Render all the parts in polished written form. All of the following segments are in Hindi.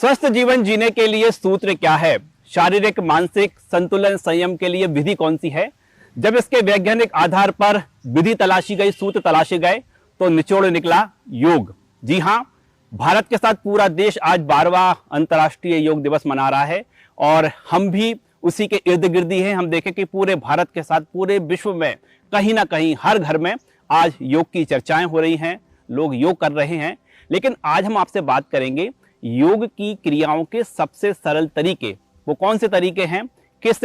स्वस्थ जीवन जीने के लिए सूत्र क्या है? शारीरिक मानसिक संतुलन संयम के लिए विधि कौन सी है? जब इसके वैज्ञानिक आधार पर विधि तलाशी गई, सूत्र तलाशे गए, तो निचोड़ निकला योग। जी हाँ, भारत के साथ पूरा देश आज 12वां अंतर्राष्ट्रीय योग दिवस मना रहा है और हम भी उसी के इर्द गिर्द ही हैं। हम देखें कि पूरे भारत के साथ पूरे विश्व में कहीं ना कहीं हर घर में आज योग की चर्चाएं हो रही हैं, लोग योग कर रहे हैं। लेकिन आज हम आपसे बात करेंगे योग की क्रियाओं के सबसे सरल तरीके। वो कौन से तरीके हैं, किस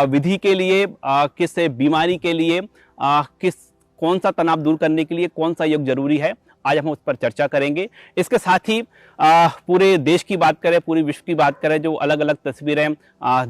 विधि के लिए, किस बीमारी के लिए, कौन सा तनाव दूर करने के लिए कौन सा योग जरूरी है, आज हम उस पर चर्चा करेंगे। इसके साथ ही पूरे देश की बात करें, पूरे विश्व की बात करें, जो अलग अलग तस्वीरें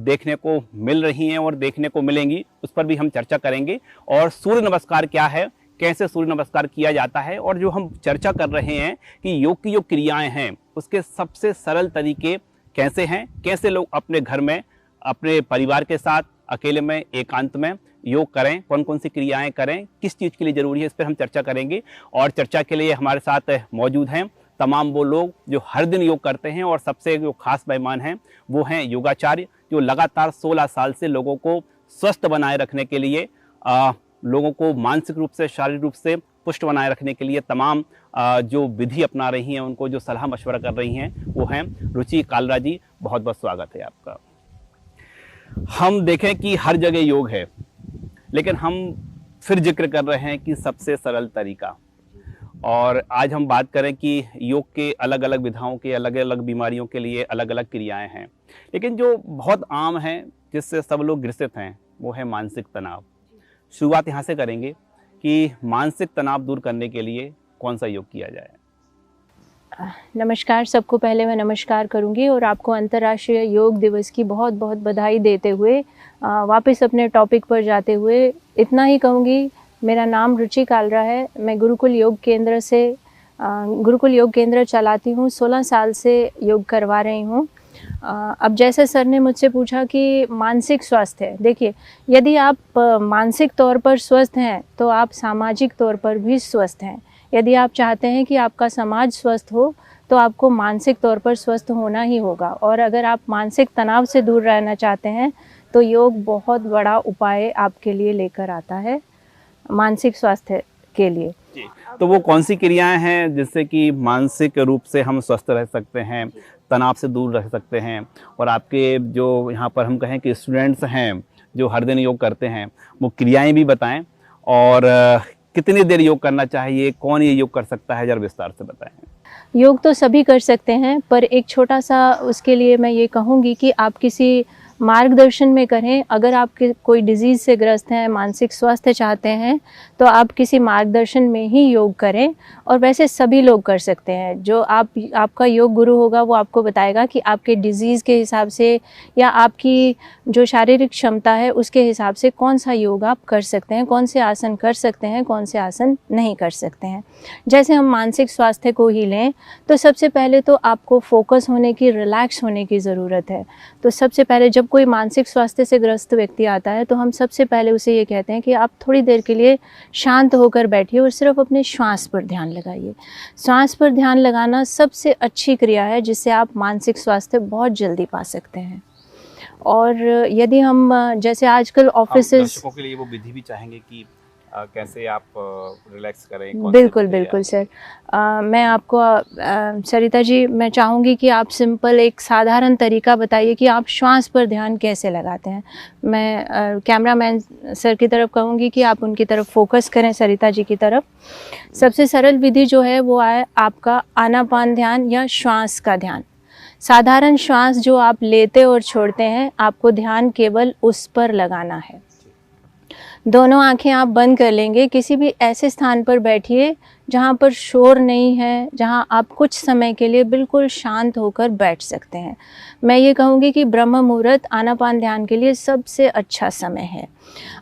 देखने को मिल रही हैं और देखने को मिलेंगी, उस पर भी हम चर्चा करेंगे। और सूर्य नमस्कार क्या है, कैसे सूर्य नमस्कार किया जाता है, और जो हम चर्चा कर रहे हैं कि योग की जो क्रियाएं हैं उसके सबसे सरल तरीके कैसे हैं, कैसे लोग अपने घर में, अपने परिवार के साथ, अकेले में, एकांत में योग करें, कौन कौन सी क्रियाएं करें, किस चीज़ के लिए ज़रूरी है, इस पर हम चर्चा करेंगे। और चर्चा के लिए हमारे साथ मौजूद हैं तमाम वो लोग जो हर दिन योग करते हैं, और सबसे जो खास मेहमान हैं वो हैं योगाचार्य, जो लगातार 16 साल से लोगों को स्वस्थ बनाए रखने के लिए, लोगों को मानसिक रूप से, शारीरिक रूप से पुष्ट बनाए रखने के लिए तमाम जो विधि अपना रही हैं, उनको जो सलाह मशवरा कर रही हैं, वो हैं रुचि कालरा जी। बहुत बहुत स्वागत है आपका। हम देखें कि हर जगह योग है, लेकिन हम फिर जिक्र कर रहे हैं कि सबसे सरल तरीका। और आज हम बात करें कि योग के अलग अलग विधाओं के, अलग अलग बीमारियों के लिए अलग अलग क्रियाएं हैं, लेकिन जो बहुत आम है, जिससे सब लोग ग्रसित हैं, वो है मानसिक तनाव। शुरुआत यहाँ से करेंगे कि मानसिक तनाव दूर करने के लिए कौन सा योग किया जाए। नमस्कार सबको। पहले मैं नमस्कार करूंगी और आपको अंतर्राष्ट्रीय योग दिवस की बहुत बहुत बधाई देते हुए वापस अपने टॉपिक पर जाते हुए इतना ही कहूँगी, मेरा नाम रुचि कालरा है। मैं गुरुकुल योग केंद्र चलाती हूँ। 16 साल से योग करवा रही हूँ। अब जैसे सर ने मुझसे पूछा कि मानसिक स्वास्थ्य है, देखिए, यदि आप मानसिक तौर पर स्वस्थ हैं तो आप सामाजिक तौर पर भी स्वस्थ हैं। यदि आप चाहते हैं कि आपका समाज स्वस्थ हो तो आपको मानसिक तौर पर स्वस्थ होना ही होगा। और अगर आप मानसिक तनाव से दूर रहना चाहते हैं तो योग बहुत बड़ा उपाय आपके लिए लेकर आता है मानसिक स्वास्थ्य के लिए। तो वो कौन सी क्रियाएं हैं जिससे कि मानसिक रूप से हम स्वस्थ रह सकते हैं, तनाव से दूर रह सकते हैं? और आपके जो यहाँ पर हम कहें कि स्टूडेंट्स हैं जो हर दिन योग करते हैं, वो क्रियाएं भी बताएं, और कितनी देर योग करना चाहिए, कौन ये योग कर सकता है, जरा विस्तार से बताएं। योग तो सभी कर सकते हैं, पर एक छोटा सा उसके लिए मैं ये कहूँगी कि आप किसी मार्गदर्शन में करें। अगर आप कोई डिजीज़ से ग्रस्त हैं, मानसिक स्वास्थ्य चाहते हैं, तो आप किसी मार्गदर्शन में ही योग करें। और वैसे सभी लोग कर सकते हैं। जो आपका योग गुरु होगा वो आपको बताएगा कि आपके डिजीज़ के हिसाब से या आपकी जो शारीरिक क्षमता है उसके हिसाब से कौन सा योग आप कर सकते हैं, कौन से आसन कर सकते हैं, कौन से आसन नहीं कर सकते हैं। जैसे हम मानसिक स्वास्थ्य को ही लें तो सबसे पहले तो आपको फोकस होने की, रिलैक्स होने की ज़रूरत है। तो सबसे पहले जब कोई मानसिक स्वास्थ्य से ग्रस्त व्यक्ति आता है तो हम सबसे पहले उसे ये कहते हैं कि आप थोड़ी देर के लिए शांत होकर बैठिए और सिर्फ अपने श्वास पर ध्यान लगाइए। श्वास पर ध्यान लगाना सबसे अच्छी क्रिया है जिससे आप मानसिक स्वास्थ्य बहुत जल्दी पा सकते हैं। और यदि हम जैसे आजकल ऑफिसेज, दर्शकों के लिए वो विधि भी चाहेंगे कि कैसे आप रिलैक्स करें? बिल्कुल बिल्कुल सर। मैं आपको सरिता जी, मैं चाहूँगी कि आप सिंपल एक साधारण तरीका बताइए कि आप श्वास पर ध्यान कैसे लगाते हैं। मैं कैमरामैन सर की तरफ कहूँगी कि आप उनकी तरफ फोकस करें, सरिता जी की तरफ। सबसे सरल विधि जो है वो है आपका आनापान ध्यान या श्वास का ध्यान। साधारण श्वास जो आप लेते और छोड़ते हैं, आपको ध्यान केवल उस पर लगाना है। दोनों आंखें आप बंद कर लेंगे। किसी भी ऐसे स्थान पर बैठिए जहाँ पर शोर नहीं है, जहाँ आप कुछ समय के लिए बिल्कुल शांत होकर बैठ सकते हैं। मैं ये कहूँगी कि ब्रह्म मुहूर्त आनापान ध्यान के लिए सबसे अच्छा समय है।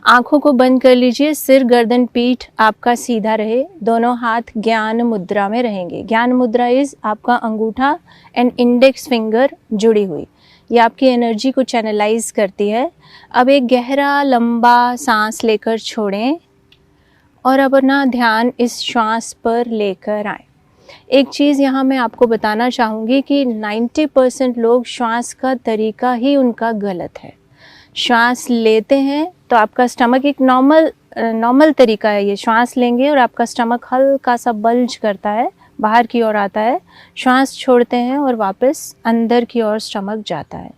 आंखों को बंद कर लीजिए, सिर, गर्दन, पीठ आपका सीधा रहे, दोनों हाथ ज्ञान मुद्रा में रहेंगे। ज्ञान मुद्रा इज़ आपका अंगूठा एंड इंडेक्स फिंगर जुड़ी हुई, ये आपकी एनर्जी को चैनलाइज करती है। अब एक गहरा लंबा सांस लेकर छोड़ें और अब अपना ध्यान इस श्वास पर लेकर आएं। एक चीज़ यहाँ मैं आपको बताना चाहूँगी कि 90% लोग श्वास का तरीका ही उनका गलत है। श्वास लेते हैं तो आपका स्टमक एक नॉर्मल तरीका है, ये श्वास लेंगे और आपका स्टमक हल्का सा बल्ज करता है, बाहर की ओर आता है, श्वास छोड़ते हैं और वापस अंदर की ओर स्टमक जाता है।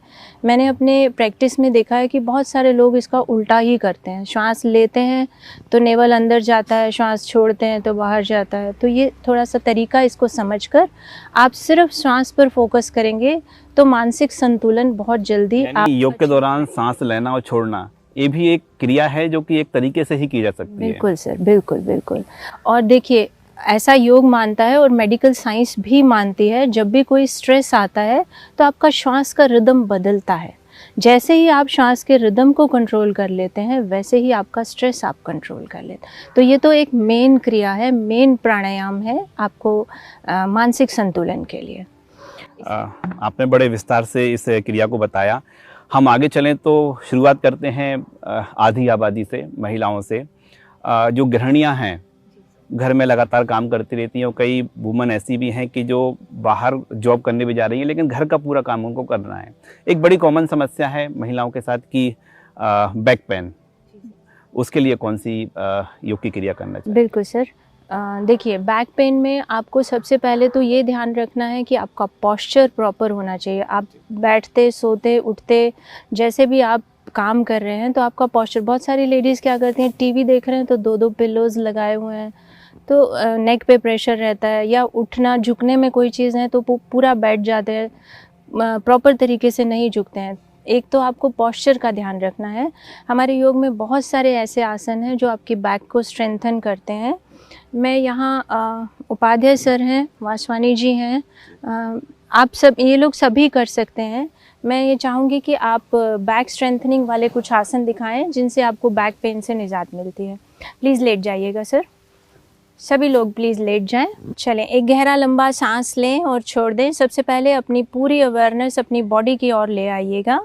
मैंने अपने प्रैक्टिस में देखा है कि बहुत सारे लोग इसका उल्टा ही करते हैं, श्वास लेते हैं तो नेवल अंदर जाता है, श्वास छोड़ते हैं तो बाहर जाता है। तो ये थोड़ा सा तरीका इसको समझकर आप सिर्फ श्वास पर फोकस करेंगे तो मानसिक संतुलन बहुत जल्दी आप योग के दौरान सांस लेना और छोड़ना ये भी एक क्रिया है जो कि एक तरीके से ही की जा सकती है। बिल्कुल सर, बिल्कुल बिल्कुल। और देखिए ऐसा योग मानता है और मेडिकल साइंस भी मानती है, जब भी कोई स्ट्रेस आता है तो आपका श्वास का रिदम बदलता है। जैसे ही आप श्वास के रिदम को कंट्रोल कर लेते हैं वैसे ही आपका स्ट्रेस आप कंट्रोल कर लेते हैं। तो ये तो एक मेन क्रिया है, मेन प्राणायाम है आपको मानसिक संतुलन के लिए। आपने बड़े विस्तार से इस क्रिया को बताया। हम आगे चलें तो शुरुआत करते हैं आधी आबादी से, महिलाओं से। जो गृहिणियां हैं, घर में लगातार काम करती रहती हैं और कई वुमन ऐसी भी हैं कि जो बाहर जॉब करने भी जा रही हैं लेकिन घर का पूरा काम उनको करना है। एक बड़ी कॉमन समस्या है महिलाओं के साथ कि बैक पेन, उसके लिए कौन सी योग की क्रिया करना चाहिए? बिल्कुल सर। देखिए बैक पेन में आपको सबसे पहले तो ये ध्यान रखना है कि आपका पोस्चर प्रॉपर होना चाहिए। आप बैठते, सोते, उठते, जैसे भी आप काम कर रहे हैं तो आपका पोस्चर, बहुत सारी लेडीज़ क्या करती हैं, टीवी देख रहे हैं तो 2-2 पिलोज़ लगाए हुए हैं तो नेक पे प्रेशर रहता है, या उठना झुकने में कोई चीज़ है तो पूरा बैठ जाते हैं, प्रॉपर तरीके से नहीं झुकते हैं। एक तो आपको पोस्चर का ध्यान रखना है। हमारे योग में बहुत सारे ऐसे आसन हैं जो आपकी बैक को स्ट्रेंथन करते हैं। मैं यहाँ उपाध्याय सर हैं, वासवानी जी हैं, आप सब, ये लोग सभी कर सकते हैं। मैं ये चाहूँगी कि आप बैक स्ट्रेंथनिंग वाले कुछ आसन दिखाएं जिनसे आपको बैक पेन से निजात मिलती है। प्लीज़ लेट जाइएगा सर, सभी लोग प्लीज़ लेट जाएं। चलें, एक गहरा लंबा सांस लें और छोड़ दें। सबसे पहले अपनी पूरी अवेयरनेस अपनी बॉडी की ओर ले आइएगा।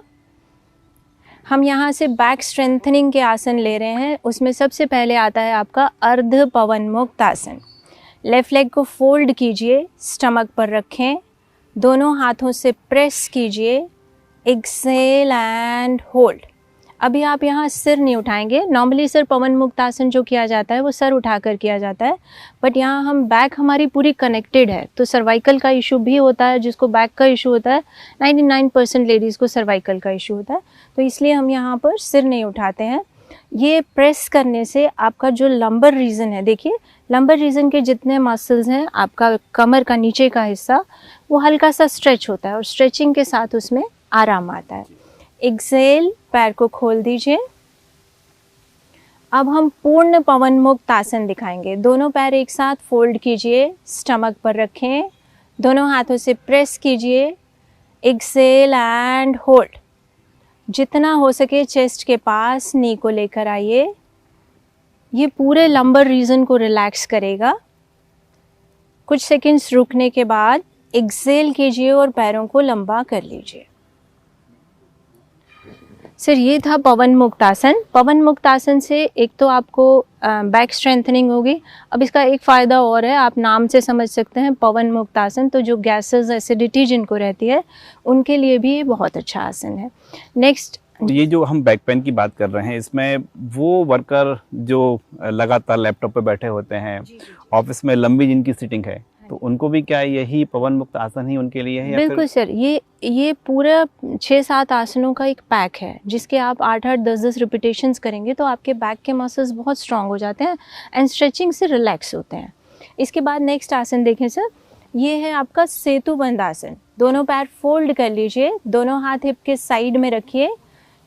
हम यहाँ से बैक स्ट्रेंथनिंग के आसन ले रहे हैं। उसमें सबसे पहले आता है आपका अर्ध पवन मुक्त आसन। लेफ़्ट लेग को फोल्ड कीजिए, स्टमक पर रखें, दोनों हाथों से प्रेस कीजिए, एक्सेल एंड होल्ड। अभी आप यहाँ सिर नहीं उठाएंगे। नॉर्मली सर पवन मुक्त आसन जो किया जाता है वो सर उठाकर किया जाता है, बट यहाँ हम बैक हमारी पूरी कनेक्टेड है तो सर्वाइकल का इशू भी होता है। जिसको बैक का इशू होता है, 99% लेडीज़ को सर्वाइकल का इशू होता है, तो इसलिए हम यहाँ पर सिर नहीं उठाते हैं। ये प्रेस करने से आपका जो लंबर रीजन है, देखिए लंबर रीजन के जितने मसल्स हैं, आपका कमर का नीचे का हिस्सा, वो हल्का सा स्ट्रेच होता है और स्ट्रेचिंग के साथ उसमें आराम आता है। एक्सेल, पैर को खोल दीजिए। अब हम पूर्ण पवन मुक्त आसन दिखाएंगे। दोनों पैर एक साथ फोल्ड कीजिए, स्टमक पर रखें, दोनों हाथों से प्रेस कीजिए, एक्सेल एंड होल्ड। जितना हो सके चेस्ट के पास नी को लेकर आइए। ये पूरे लंबर रीजन को रिलैक्स करेगा। कुछ सेकंड्स रुकने के बाद एक्सेल कीजिए और पैरों को लंबा कर लीजिए। सर ये था पवन मुक्त आसन। पवन मुक्त आसन से एक तो आपको बैक स्ट्रेंथनिंग होगी। अब इसका एक फ़ायदा और है, आप नाम से समझ सकते हैं पवन मुक्त आसन, तो जो गैसेस, एसिडिटी जिनको रहती है उनके लिए भी ये बहुत अच्छा आसन है। नेक्स्ट, ये जो हम बैक पेन की बात कर रहे हैं, इसमें वो वर्कर जो लगातार लैपटॉप पे बैठे होते हैं, ऑफिस में लंबी जिनकी सीटिंग है, तो उनको भी क्या यही पवन मुक्त आसन ही उनके लिए है या बिल्कुल सर, ये पूरा 6-7 आसनों का एक पैक है जिसके आप 8-8, 10-10 रिपीटेशंस करेंगे तो आपके बैक के मसल्स बहुत स्ट्रांग हो जाते हैं एंड स्ट्रेचिंग से रिलैक्स होते हैं। इसके बाद नेक्स्ट आसन देखें सर, ये है आपका सेतु बंद आसन। दोनों पैर फोल्ड कर लीजिए, दोनों हाथ हिप के साइड में रखिए,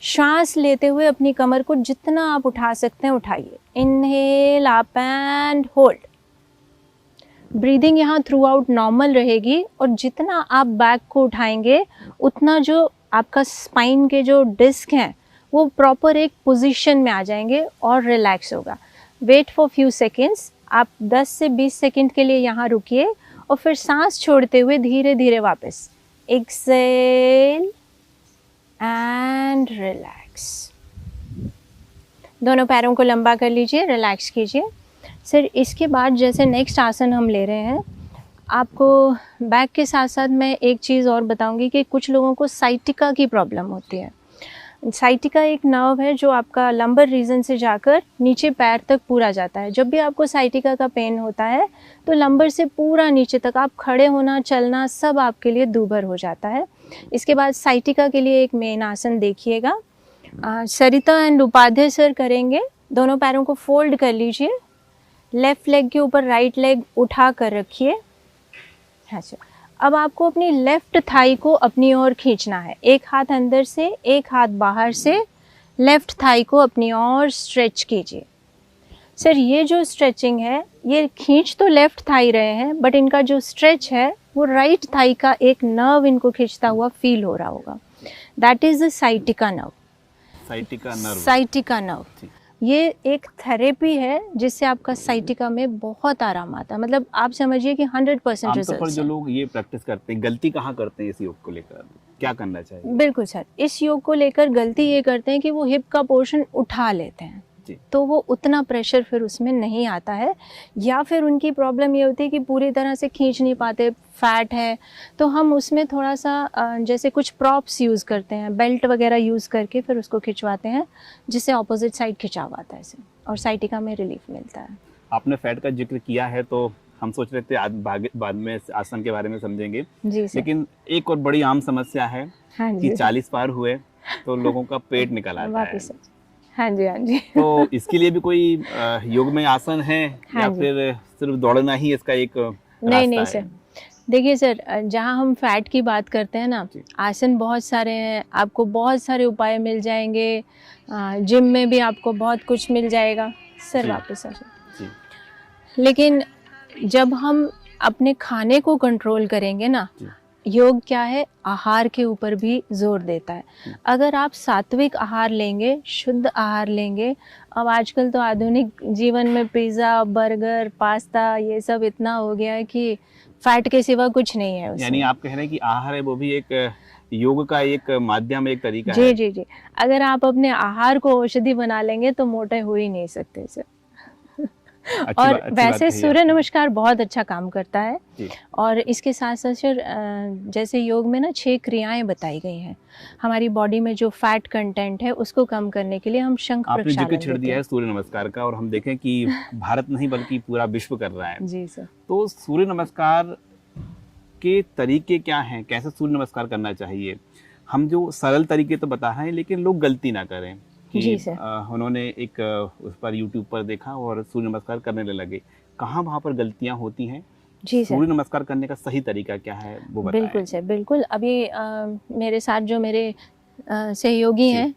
श्वास लेते हुए अपनी कमर को जितना आप उठा सकते हैं उठाइए। Inhale up and hold. Breathing यहाँ थ्रू आउट नॉर्मल रहेगी और जितना आप बैक को उठाएंगे उतना जो आपका स्पाइन के जो डिस्क हैं वो प्रॉपर एक पोजीशन में आ जाएंगे और रिलैक्स होगा। Wait for few seconds. आप 10 से 20 सेकेंड के लिए यहाँ रुकिए और फिर सांस छोड़ते हुए धीरे धीरे वापस एक्सेल एंड रिलैक्स। दोनों पैरों को लंबा कर लीजिए, रिलैक्स कीजिए। सर इसके बाद जैसे नेक्स्ट आसन हम ले रहे हैं, आपको बैक के साथ साथ मैं एक चीज़ और बताऊंगी कि कुछ लोगों को साइटिका की प्रॉब्लम होती है। साइटिका एक नर्व है जो आपका लंबर रीजन से जाकर नीचे पैर तक पूरा जाता है। जब भी आपको साइटिका का पेन होता है तो लंबर से पूरा नीचे तक आप खड़े होना, चलना सब आपके लिए दूभर हो जाता है। इसके बाद साइटिका के लिए एक मेन आसन देखिएगा। सरिता एंड उपाध्याय सर करेंगे। दोनों पैरों को फोल्ड कर लीजिए, लेफ़्ट लेग के ऊपर राइट लेग उठा कर रखिए। हाँ सर। अब आपको अपनी लेफ़्ट थाई को अपनी ओर खींचना है। एक हाथ अंदर से, एक हाथ बाहर से लेफ़्ट थाई को अपनी ओर स्ट्रेच कीजिए। सर ये जो स्ट्रेचिंग है, ये खींच तो लेफ़्ट थाई रहे हैं, बट इनका जो स्ट्रेच है वो राइट थाई का एक नर्व इनको खींचता हुआ फील हो रहा होगा। That is the sciatica nerve. Sciatica nerve ये एक थेरेपी है जिससे आपका साइटिका में बहुत आराम आता है। मतलब आप समझिए कि 100% रिजल्ट। पर जो लोग ये प्रैक्टिस करते हैं, गलती कहाँ करते हैं इस योग को लेकर, क्या करना चाहिए? बिल्कुल सर, इस योग को लेकर गलती ये करते हैं कि वो हिप का पोर्शन उठा लेते हैं, तो वो उतना प्रेशर फिर उसमें नहीं आता है, या फिर उनकी प्रॉब्लम ये होती है कि पूरी तरह से खींच नहीं पाते, फैट है, तो हम उसमें थोड़ा सा जैसे कुछ प्रॉप्स यूज़ करते हैं, बेल्ट वगैरह यूज़ करके फिर उसको खिंचवाते हैं, जिससे ऑपोजिट साइड खिंचाव आता है इसे, और साइटिका में रिलीफ मिलता है। आपने फैट का जिक्र किया है तो हम सोच रहे थे बाद में आसन के बारे में समझेंगे जी सर। लेकिन एक और बड़ी आम समस्या है कि 40 पार हुए तो लोगों का पेट निकल आता है। हाँ जी, हाँ जी। तो इसके लिए भी कोई योग में आसन है या फिर सिर्फ दौड़ना ही इसका एक नहीं सर, देखिए सर, जहाँ हम फैट की बात करते हैं ना, आसन बहुत सारे हैं, आपको बहुत सारे उपाय मिल जाएंगे, जिम में भी आपको बहुत कुछ मिल जाएगा सर। वापस सर, लेकिन जब हम अपने खाने को कंट्रोल करेंगे ना, योग क्या है, आहार के ऊपर भी जोर देता है। अगर आप सात्विक आहार लेंगे, शुद्ध आहार लेंगे, अब आजकल तो आधुनिक जीवन में पिज़्ज़ा, बर्गर, पास्ता ये सब इतना हो गया है कि फैट के सिवा कुछ नहीं है उसमें। यानी आप कह रहे हैं कि आहार है वो भी एक योग का एक माध्यम, एक तरीका है। जी जी जी, अगर आप अपने आहार को औषधि बना लेंगे तो मोटे हो ही नहीं सकते सर। और वैसे सूर्य नमस्कार बहुत अच्छा काम करता है। और इसके साथ साथ सर, जैसे योग में ना 6 क्रियाएं बताई गई हैं हमारी बॉडी में जो फैट कंटेंट है उसको कम करने के लिए। हम शंख प्रक्षालन आपने जिक्र छेड़ दिया है सूर्य नमस्कार का, और हम देखें कि भारत नहीं बल्कि पूरा विश्व कर रहा है। जी सर। तो सूर्य नमस्कार के तरीके क्या हैं, कैसे सूर्य नमस्कार करना चाहिए? हम जो सरल तरीके तो बता रहे हैं, लेकिन लोग गलती ना करें कि उन्होंने एक उस पर यूट्यूब पर देखा और सूर्य नमस्कार करने लगे। कहाँ वहाँ पर गलतियाँ होती हैं? जी सर। सूर्य नमस्कार करने का सही तरीका क्या है वो बताएं। बिल्कुल सर, बिल्कुल। अभी मेरे साथ जो मेरे सहयोगी हैं,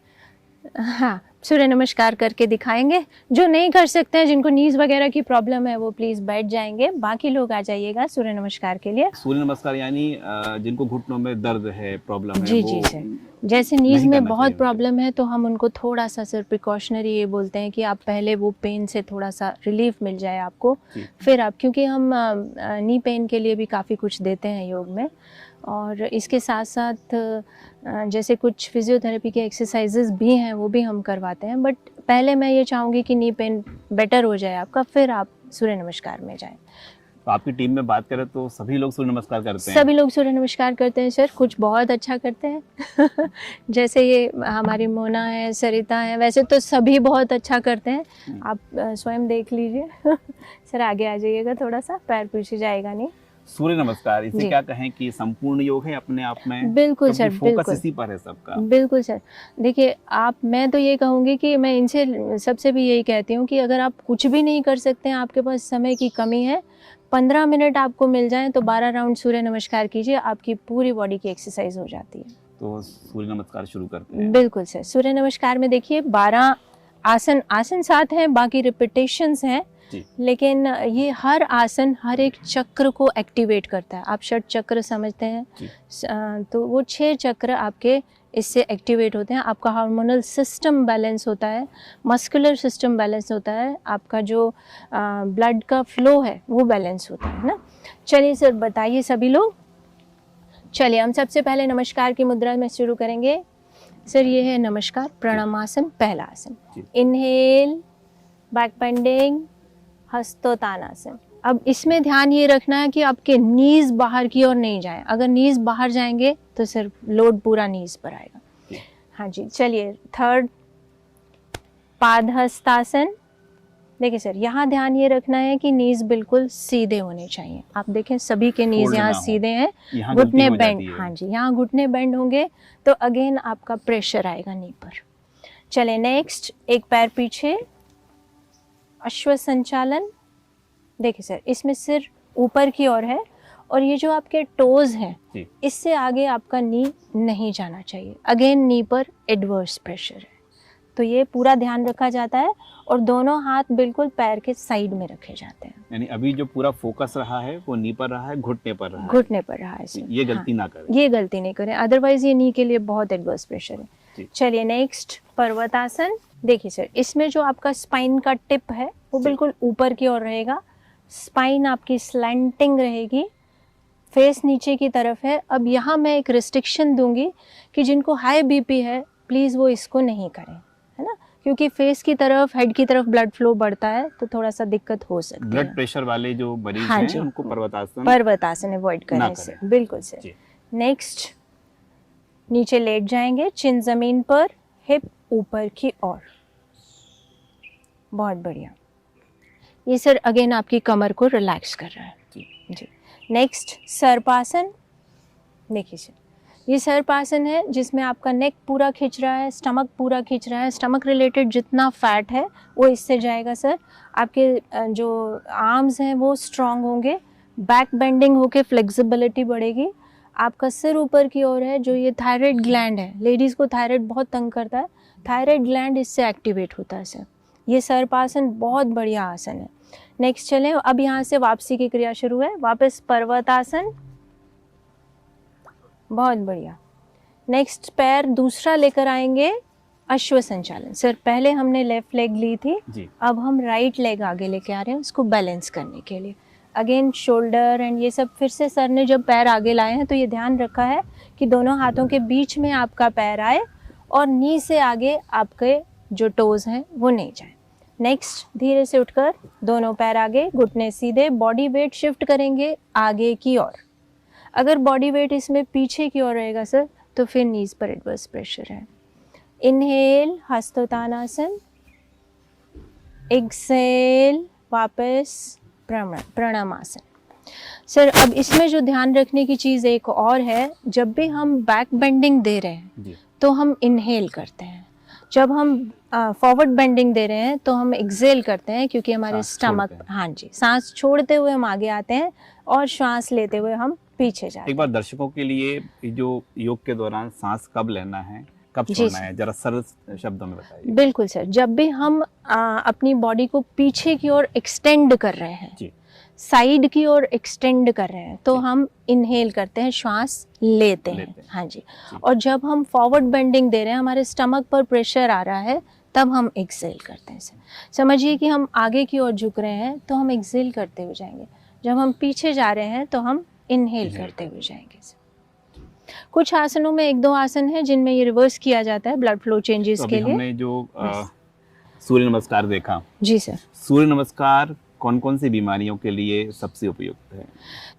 हाँ, सूर्य नमस्कार करके दिखाएंगे। जो नहीं कर सकते हैं, जिनको नीज वगैरह की प्रॉब्लम है, वो प्लीज बैठ जाएंगे, बाकी लोग आ जाइएगा सूर्य नमस्कार के लिए। सूर्य नमस्कार यानी जिनको घुटनों में दर्द है, प्रॉब्लम है, जी जी सर, जैसे नीज में बहुत प्रॉब्लम है तो हम उनको थोड़ा सा सर प्रिकॉशनरी ये बोलते हैं कि आप पहले वो पेन से थोड़ा सा रिलीफ मिल जाए आपको, फिर आप, क्योंकि हम नी पेन के लिए भी काफ़ी कुछ देते हैं योग में। और इसके साथ साथ जैसे कुछ फिजियोथेरेपी के एक्सरसाइजेज भी हैं, वो भी हम करवाते हैं। बट पहले मैं ये चाहूँगी कि नी पेन बेटर हो जाए आपका, फिर आप सूर्य नमस्कार में जाएं। तो आपकी टीम में बात करें तो सभी लोग सूर्य नमस्कार करते हैं? सभी लोग सूर्य नमस्कार करते हैं सर, कुछ बहुत अच्छा करते हैं जैसे ये हमारी मोना है, सरिता है, वैसे तो सभी बहुत अच्छा करते हैं। आप स्वयं देख लीजिए सर, आगे आ जाइएगा, थोड़ा सा पैर पीछे जाएगा नहीं। सूर्य नमस्कार इसे क्या कहें कि संपूर्ण योग है अपने आप में? बिल्कुल सर, फोकस इसी पर है सबका। बिल्कुल सर। देखिए मैं तो ये कहूँगी कि मैं इनसे सबसे भी यही कहती हूँ कि अगर आप कुछ भी नहीं कर सकते हैं, आपके पास समय की कमी है, 15 मिनट आपको मिल जाएं तो 12 राउंड सूर्य नमस्कार कीजिए, आपकी पूरी बॉडी की एक्सरसाइज हो जाती है। तो सूर्य नमस्कार शुरू करते हैं। बिल्कुल सर। सूर्य नमस्कार में देखिए 12 आसन 7 हैं, बाकी रिपीटेशंस हैं, लेकिन ये हर आसन हर एक चक्र को एक्टिवेट करता है। आप षट चक्र समझते हैं, तो वो 6 चक्र आपके इससे एक्टिवेट होते हैं। आपका हार्मोनल सिस्टम बैलेंस होता है, मस्कुलर सिस्टम बैलेंस होता है, आपका जो ब्लड का फ्लो है वो बैलेंस होता है ना। चलिए सर, बताइए सभी लोग। चलिए हम सबसे पहले नमस्कार की मुद्रा में शुरू करेंगे। सर ये है नमस्कार प्रणामासन, पहला आसन। इनहेल, बैक बेंडिंग, हस्तोत्थानासन। अब इसमें ध्यान ये रखना है कि आपके नीज बाहर की ओर नहीं जाएं। अगर नीज बाहर जाएंगे तो सिर्फ लोड पूरा नीज पर आएगा। हाँ जी, चलिए थर्ड पादहस्तासन। देखिए सर, यहाँ ध्यान ये रखना है कि नीज बिल्कुल सीधे होने चाहिए। आप देखें सभी के नीज यहाँ सीधे हैं, घुटने बेंड, हाँ जी, यहाँ घुटने बेंड होंगे तो अगेन आपका प्रेशर आएगा नी पर। चले नेक्स्ट, एक पैर पीछे, अश्व संचालन। देखिए सर, इसमें सिर ऊपर की ओर है और ये जो आपके टोज हैं इससे आगे आपका नी नहीं जाना चाहिए। अगेन नी पर एडवर्स प्रेशर है, तो ये पूरा ध्यान रखा जाता है और दोनों हाथ बिल्कुल पैर के साइड में रखे जाते हैं। यानी अभी जो पूरा फोकस रहा है वो नी पर रहा है, घुटने पर रहा है, घुटने पर रहा है सर। ये गलती ना करें, ये गलती नहीं करें, अदरवाइज ये नी के लिए बहुत एडवर्स प्रेशर है। चलिए नेक्स्ट पर्वतासन। देखिए सर, इसमें जो आपका स्पाइन का टिप है वो बिल्कुल ऊपर की ओर रहेगा, स्पाइन आपकी स्लैंटिंग रहेगी, फेस नीचे की तरफ है। अब यहाँ मैं एक रिस्ट्रिक्शन दूंगी कि जिनको हाई बीपी है प्लीज़ वो इसको नहीं करें, है ना, क्योंकि फेस की तरफ, हेड की तरफ ब्लड फ्लो बढ़ता है तो थोड़ा सा दिक्कत हो सकती है। ब्लड प्रेशर वाले जो मरीज हाँ हैं उनको पर्वतासन अवॉइड करें इससे, बिल्कुल सर। नेक्स्ट, नीचे लेट जाएंगे, चिन जमीन पर, हिप ऊपर की ओर, बहुत बढ़िया। ये सर अगेन आपकी कमर को रिलैक्स कर रहा है जी। नेक्स्ट सर्पासन। देखिए सर, ये सर्पासन है जिसमें आपका नेक पूरा खिंच रहा है, स्टमक पूरा खिंच रहा है, स्टमक रिलेटेड जितना फैट है वो इससे जाएगा सर। आपके जो आर्म्स हैं वो स्ट्रांग होंगे, बैक बेंडिंग होके फ्लेक्सिबिलिटी बढ़ेगी। आपका सिर ऊपर की ओर है, जो ये थायराइड ग्लैंड है, लेडीज़ को थायराइड बहुत तंग करता है, थायराइड ग्लैंड इससे एक्टिवेट होता है सर। ये सर्पासन बहुत बढ़िया आसन है। नेक्स्ट चलें, अब यहाँ से वापसी की क्रिया शुरू है, वापस पर्वतासन, बहुत बढ़िया। नेक्स्ट पैर दूसरा लेकर आएंगे, अश्व संचालन। सर पहले हमने लेफ्ट लेग ली थी जी। अब हम राइट लेग आगे लेके आ रहे हैं उसको बैलेंस करने के लिए। अगेन शोल्डर एंड ये सब फिर से सर ने जब पैर आगे लाए हैं तो ये ध्यान रखा है कि दोनों हाथों के बीच में आपका पैर आए और नी से आगे आपके जो टोज हैं वो नहीं जाए। नेक्स्ट, धीरे से उठकर दोनों पैर आगे, घुटने सीधे, बॉडी वेट शिफ्ट करेंगे आगे की ओर। अगर बॉडी वेट इसमें पीछे की ओर रहेगा सर तो फिर नीज पर एडवर्स प्रेशर है। इनहेल हस्तोत्तानासन, एक्सेल वापस प्रणामासन। सर अब इसमें जो ध्यान रखने की चीज़ एक और है, जब भी हम बैक बेंडिंग दे रहे हैं तो हम इनहेल करते हैं, जब हम फॉरवर्ड बेंडिंग दे रहे हैं तो हम एक्सेल करते हैं, क्योंकि हमारे स्टमक, हाँ जी, सांस छोड़ते हुए हम आगे आते हैं और श्वास लेते हुए हम पीछे जाते हैं। एक बार दर्शकों के लिए जो योग के दौरान सांस कब लेना है, कब छोड़ना है, जरा सरल शब्दों में बताइए। बिल्कुल सर, जब भी हम अपनी बॉडी को पीछे की ओर एक्सटेंड कर रहे हैं जी, साइड की ओर एक्सटेंड कर रहे हैं तो हम इनहेल करते हैं, श्वास लेते हैं। हाँ जी। और जब हम फॉरवर्ड बेंडिंग दे रहे हैं, हमारे स्टमक पर प्रेशर आ रहा है, तब हम एक्सेल करते हैं। समझिए कि हम आगे की ओर झुक रहे हैं तो हम एक्सेल करते हुए जाएंगे, जब हम पीछे जा रहे हैं तो हम इनहेल करते हुए जाएंगे। कुछ आसनों में एक दो आसन है जिनमें ये रिवर्स किया जाता है ब्लड फ्लो चेंजेस के लिए। हमने जो सूर्य नमस्कार देखा जी सर, सूर्य नमस्कार कौन कौन सी बीमारियों के लिए सबसे उपयुक्त है?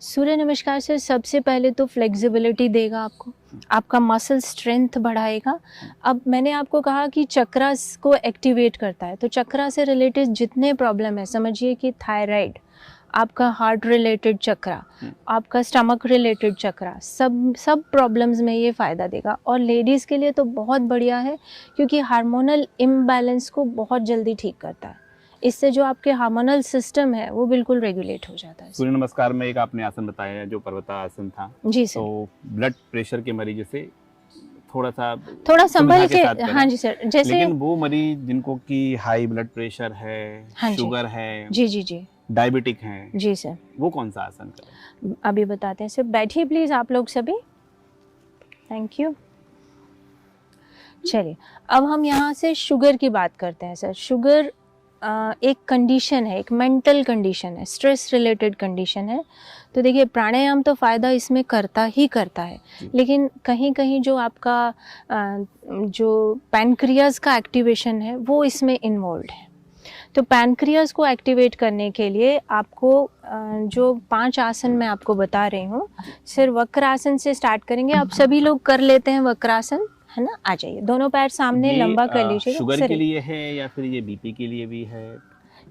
सूर्य नमस्कार से सबसे पहले तो फ्लेक्सिबिलिटी देगा आपको, आपका मसल स्ट्रेंथ बढ़ाएगा। अब मैंने आपको कहा कि चक्रास को एक्टिवेट करता है, तो चक्रा से रिलेटेड जितने प्रॉब्लम है, समझिए कि थायराइड, आपका हार्ट रिलेटेड चक्रा, आपका स्टमक रिलेटेड चक्रा, सब प्रॉब्लम्स में ये फ़ायदा देगा। और लेडीज़ के लिए तो बहुत बढ़िया है, क्योंकि हार्मोनल इम्बैलेंस को बहुत जल्दी ठीक करता है। इससे जो आपके हार्मोनल सिस्टम है वो बिल्कुल रेगुलेट हो जाता है। सूर्य नमस्कार में एक आपने आसन बताया जो पर्वतासन था जी सर, तो ब्लड प्रेशर के मरीज से थोड़ा संभल के, हाँ जी सर, जैसे लेकिन वो मरीज जिनको की हाई ब्लड प्रेशर है, हाँ शुगर है, जी जी जी, डायबिटिक हैं जी सर, वो कौन सा आसन करें? अभी बताते हैं सर, बैठिए प्लीज आप लोग सभी, थैंक यू। चलिए अब हम यहाँ से शुगर की बात करते हैं सर। शुगर एक कंडीशन है, एक मेंटल कंडीशन है, स्ट्रेस रिलेटेड कंडीशन है। तो देखिए प्राणायाम तो फ़ायदा इसमें करता ही करता है, लेकिन कहीं कहीं जो आपका जो पैनक्रियाज का एक्टिवेशन है वो इसमें इन्वॉल्व है। तो पैनक्रियाज को एक्टिवेट करने के लिए आपको जो 5 आसन मैं आपको बता रही हूँ, सिर्फ वक्रासन से स्टार्ट करेंगे। आप सभी लोग कर लेते हैं वक्रासन, है ना? आ जाइए, दोनों पैर सामने ये, लंबा कर लीजिएगा। शुगर सर के लिए है या फिर ये बीपी के लिए भी है?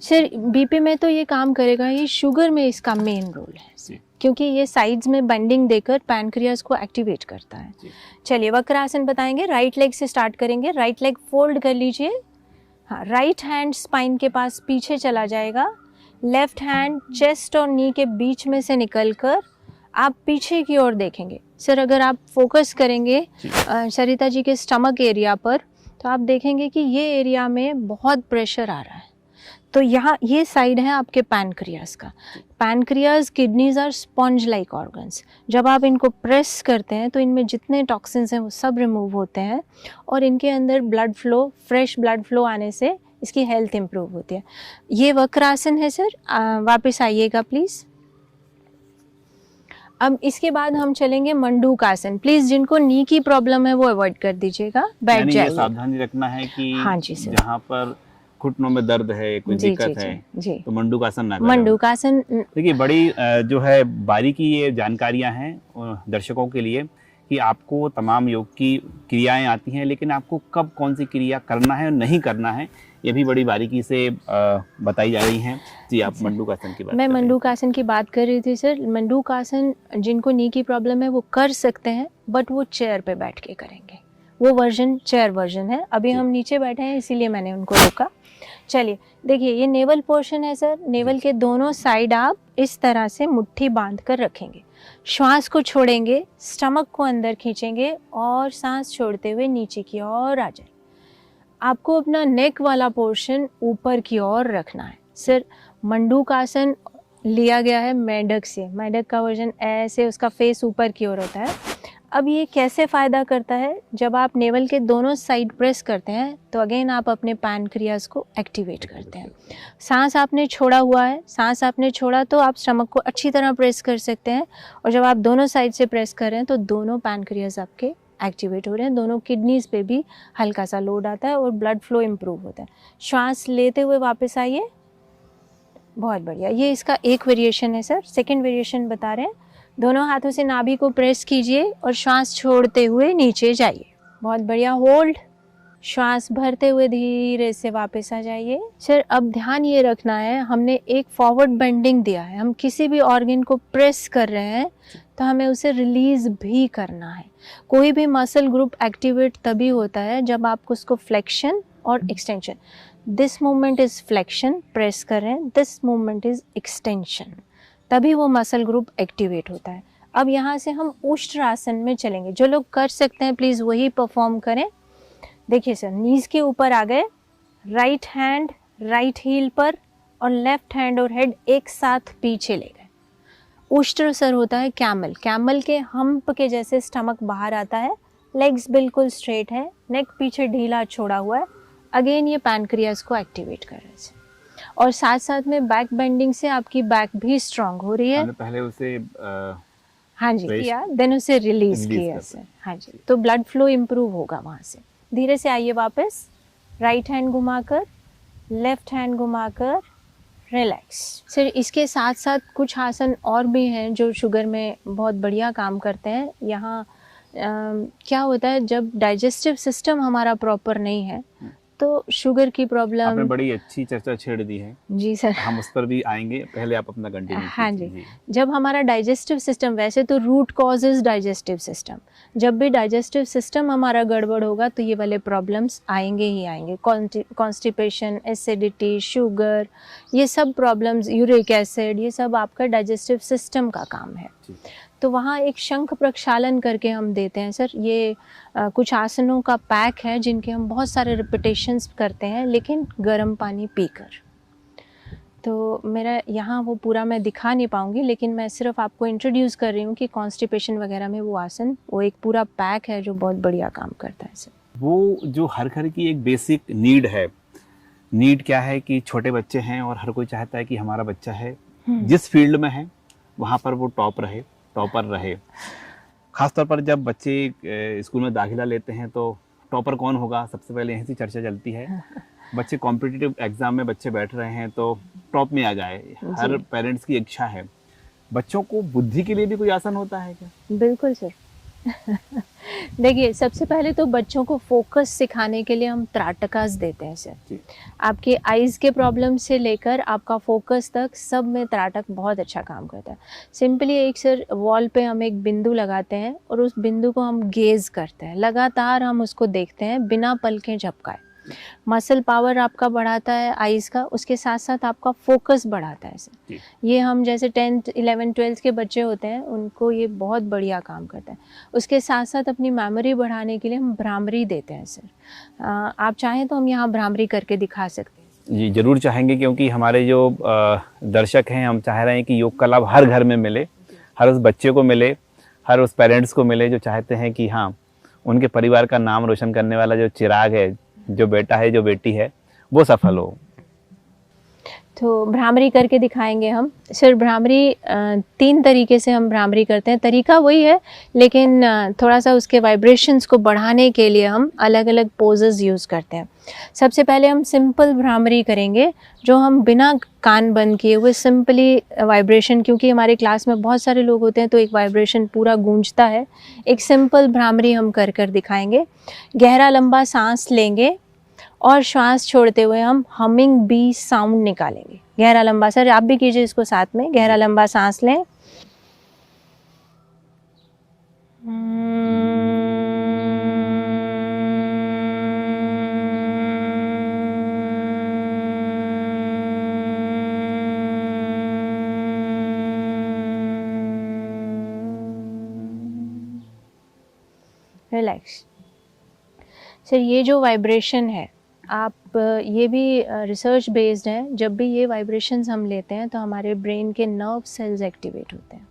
सर बीपी में तो ये काम करेगा, ये शुगर में इसका मेन रोल है जी। क्योंकि ये साइड्स में बेंडिंग देकर पैनक्रियाज को एक्टिवेट करता है। जी। चलिए वक्रासन बताएंगे। राइट लेग से स्टार्ट करेंगे। राइट लेग फोल्ड कर लीजिए। हाँ, राइट हैंड स्पाइन के पास पीछे चला जाएगा। लेफ्ट हैंड चेस्ट और नी के बीच में से निकलकर आप पीछे की ओर देखेंगे। सर अगर आप फोकस करेंगे सरिता जी के स्टमक एरिया पर, तो आप देखेंगे कि ये एरिया में बहुत प्रेशर आ रहा है। तो यहाँ ये साइड है आपके पैनक्रियाज का। Pancreas kidneys are sponge like organs. जब आप इनको प्रेस करते हैं तो इनमें जितने टॉक्सिन्स हैं वो सब रिमूव होते हैं और इनके अंदर blood flow, fresh blood flow आने से इसकी हेल्थ इम्प्रूव होती है। ये वक्रासन है सर। वापस आइएगा प्लीज़। अब इसके बाद हम चलेंगे मंडूकासन। प्लीज़ जिनको नी की प्रॉब्लम है वो अवॉइड कर दीजिएगा, बैठ यानी ये जाइए। सावधानी रखना है कि हाँ जी सर। जहाँ पर घुटनों में दर्द है, कोई जी दिक्कत जी है, जी। तो मंडूकासन ना करें। मंडूकासन देखिए बड़ी जो है बारीकी ये जानकारियां हैं दर्शकों के लिए कि आपको तमाम योग की क्रियाएं आती हैं, लेकिन आपको कब कौन सी क्रिया करना है और नहीं करना है ये भी बड़ी बारीकी से बताई जा रही हैं। जी आप मंडूकासन की बात मैं कर रहे हैं। मंडूकासन की बात कर रही थी सर। मंडूकासन जिनको नी की प्रॉब्लम है वो कर सकते हैं, बट वो चेयर पे बैठ के करेंगे। वो वर्जन चेयर वर्जन है। अभी हम नीचे बैठे हैं इसीलिए मैंने उनको रोका। चलिए देखिए, ये नेवल पोर्शन है सर। नेवल के दोनों साइड आप इस तरह से मुट्ठी बांध कर रखेंगे। श्वास को छोड़ेंगे, स्टमक को अंदर खींचेंगे और सांस छोड़ते हुए नीचे की ओर आ जाए। आपको अपना नेक वाला पोर्शन ऊपर की ओर रखना है सर। मंडूकासन लिया गया है मेंढक से। मेंढक का वर्जन ऐसे, उसका फेस ऊपर की ओर होता है। अब ये कैसे फ़ायदा करता है? जब आप नेवल के दोनों साइड प्रेस करते हैं तो अगेन आप अपने पैनक्रियाज को एक्टिवेट करते हैं। सांस आपने छोड़ा हुआ है, सांस आपने छोड़ा तो आप स्टमक को अच्छी तरह प्रेस कर सकते हैं, और जब आप दोनों साइड से प्रेस कर रहे हैं तो दोनों पैनक्रियाज आपके एक्टिवेट हो रहे हैं। दोनों किडनीज पे भी हल्का सा लोड आता है और ब्लड फ्लो इम्प्रूव होता है। श्वास लेते हुए वापस आइए। बहुत बढ़िया। ये इसका एक वेरिएशन है सर। सेकेंड वेरिएशन बता रहे हैं। दोनों हाथों से नाभि को प्रेस कीजिए और श्वास छोड़ते हुए नीचे जाइए। बहुत बढ़िया। होल्ड। श्वास भरते हुए धीरे से वापस आ जाइए। सर अब ध्यान ये रखना है, हमने एक फॉरवर्ड बेंडिंग दिया है। हम किसी भी ऑर्गन को प्रेस कर रहे हैं तो हमें उसे रिलीज भी करना है। कोई भी मसल ग्रुप एक्टिवेट तभी होता है जब आपको उसको फ्लेक्शन और extension, this movement is flexion, press कर रहे हैं, दिस मूवमेंट इज एक्सटेंशन, तभी वो मसल ग्रुप एक्टिवेट होता है। अब यहाँ से हम उष्ट्रासन में चलेंगे। जो लोग कर सकते हैं प्लीज़ वही परफॉर्म करें। देखिए सर, नीज के ऊपर आ गए, राइट हैंड राइट हील पर और लेफ्ट हैंड और हेड एक साथ पीछे ले गए। उष्ट्र सर होता है कैमल। कैमल के हम्प के जैसे स्टमक बाहर आता है, लेग्स बिल्कुल स्ट्रेट है, नेक पीछे ढीला छोड़ा हुआ है। अगेन ये पैनक्रियाज को एक्टिवेट कर रहे हैं और साथ साथ में बैक बेंडिंग से आपकी बैक भी स्ट्रांग हो रही है। हमने पहले उसे हाँ जी किया, देन उसे रिलीज किया सर। हाँ जी, तो ब्लड फ्लो इम्प्रूव होगा वहाँ से। धीरे से आइए वापस, राइट हैंड घुमाकर, लेफ्ट हैंड घुमाकर, रिलैक्स। सर इसके साथ साथ कुछ आसन और भी हैं जो शुगर में बहुत बढ़िया काम करते हैं। यहाँ क्या होता है, जब डाइजेस्टिव सिस्टम हमारा प्रॉपर नहीं है तो शुगर की प्रॉब्लम। आपने बड़ी अच्छी चर्चा छेड़ दी है। जी सर, हम उस पर भी आएंगे, पहले आप अपना कंटिन्यू कीजिए। हाँ जी। जब हमारा डाइजेस्टिव सिस्टम, वैसे तो root cause is digestive system, जब भी डाइजेस्टिव सिस्टम हमारा गड़बड़ होगा तो ये वाले प्रॉब्लम्स आएंगे ही आएंगे। कॉन्स्टिपेशन, एसिडिटी, शुगर, ये सब प्रॉब्लम्स, यूरिक एसिड, ये सब आपका डाइजेस्टिव सिस्टम का काम है। तो वहाँ एक शंख प्रक्षालन करके हम देते हैं सर। ये कुछ आसनों का पैक है जिनके हम बहुत सारे रिपीटेशंस करते हैं, लेकिन गर्म पानी पीकर। तो मेरा यहाँ वो पूरा मैं दिखा नहीं पाऊँगी, लेकिन मैं सिर्फ आपको इंट्रोड्यूस कर रही हूँ कि कॉन्स्टिपेशन वगैरह में वो आसन, वो एक पूरा पैक है जो बहुत बढ़िया काम करता है सर। वो जो हर घर की एक बेसिक नीड है, नीड क्या है कि छोटे बच्चे हैं और हर कोई चाहता है कि हमारा बच्चा है जिस फील्ड में है वहाँ पर वो टॉपर रहे। खासतौर पर जब बच्चे स्कूल में दाखिला लेते हैं तो टॉपर कौन होगा, सबसे पहले यहीं से चर्चा चलती है। बच्चे कॉम्पिटिटिव एग्जाम में बच्चे बैठ रहे हैं तो टॉप में आ जाए, हर पेरेंट्स की इच्छा है। बच्चों को बुद्धि के लिए भी कोई आसन होता है क्या? बिल्कुल सर। देखिए, सबसे पहले तो बच्चों को फोकस सिखाने के लिए हम त्राटकास देते हैं सर। जी। आपके आइज के प्रॉब्लम से लेकर आपका फोकस तक सब में त्राटक बहुत अच्छा काम करता है। सिंपली एक सर वॉल पे हम एक बिंदु लगाते हैं और उस बिंदु को हम गेज करते हैं, लगातार हम उसको देखते हैं बिना पलकें झपकाए। मसल पावर आपका बढ़ाता है आइज़ का, उसके साथ साथ आपका फोकस बढ़ाता है सर। ये हम जैसे 10th 11th 12th के बच्चे होते हैं उनको ये बहुत बढ़िया काम करता है। उसके साथ साथ अपनी मेमोरी बढ़ाने के लिए हम भ्रामरी देते हैं सर। आप चाहें तो हम यहाँ भ्रामरी करके दिखा सकते हैं। जी ज़रूर चाहेंगे, क्योंकि हमारे जो दर्शक हैं, हम चाह रहे हैं कि योग का लाभ हर घर में मिले, हर उस बच्चे को मिले, हर उस पेरेंट्स को मिले जो चाहते हैं कि हाँ, उनके परिवार का नाम रोशन करने वाला जो चिराग है, जो बेटा है, जो बेटी है, वो सफल हो। तो भ्रामरी करके दिखाएंगे हम सर। भ्रामरी 3 तरीके से हम भ्रामरी करते हैं, तरीका वही है लेकिन थोड़ा सा उसके वाइब्रेशंस को बढ़ाने के लिए हम अलग अलग पोजेस यूज़ करते हैं। सबसे पहले हम सिंपल भ्रामरी करेंगे, जो हम बिना कान बंद किए हुए सिंपली वाइब्रेशन, क्योंकि हमारे क्लास में बहुत सारे लोग होते हैं तो एक वाइब्रेशन पूरा गूंजता है। एक सिंपल भ्रामरी हम कर कर दिखाएंगे। गहरा लंबा सांस लेंगे और श्वास छोड़ते हुए हम हमिंग बी साउंड निकालेंगे। गहरा लंबा, सर आप भी कीजिए इसको साथ में। गहरा लंबा सांस लें, रिलैक्स। सर ये जो वाइब्रेशन है, आप ये भी रिसर्च बेस्ड है, जब भी ये वाइब्रेशंस हम लेते हैं तो हमारे ब्रेन के नर्व सेल्स एक्टिवेट होते हैं।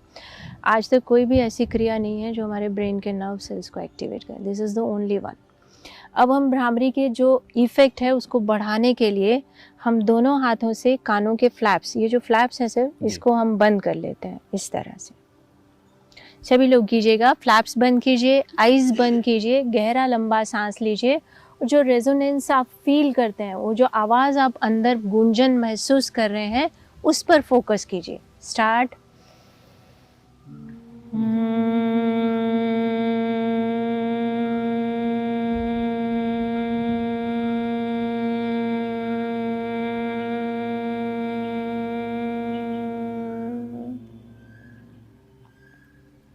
आज तक कोई भी ऐसी क्रिया नहीं है जो हमारे ब्रेन के नर्व सेल्स को एक्टिवेट करे। This is the only one. अब हम भ्रामरी के जो इफ़ेक्ट है उसको बढ़ाने के लिए हम दोनों हाथों से कानों के फ्लैप्स, ये जो फ्लैप्स हैं सर, इसको हम बंद कर लेते हैं इस तरह से। सभी लोग कीजिएगा, फ्लैप्स बंद कीजिए, आइज़ बंद कीजिए, गहरा लंबा सांस लीजिए। जो रेजोनेंस आप फील करते हैं, वो जो आवाज़ आप अंदर गूंजन महसूस कर रहे हैं, उस पर फोकस कीजिए। स्टार्ट।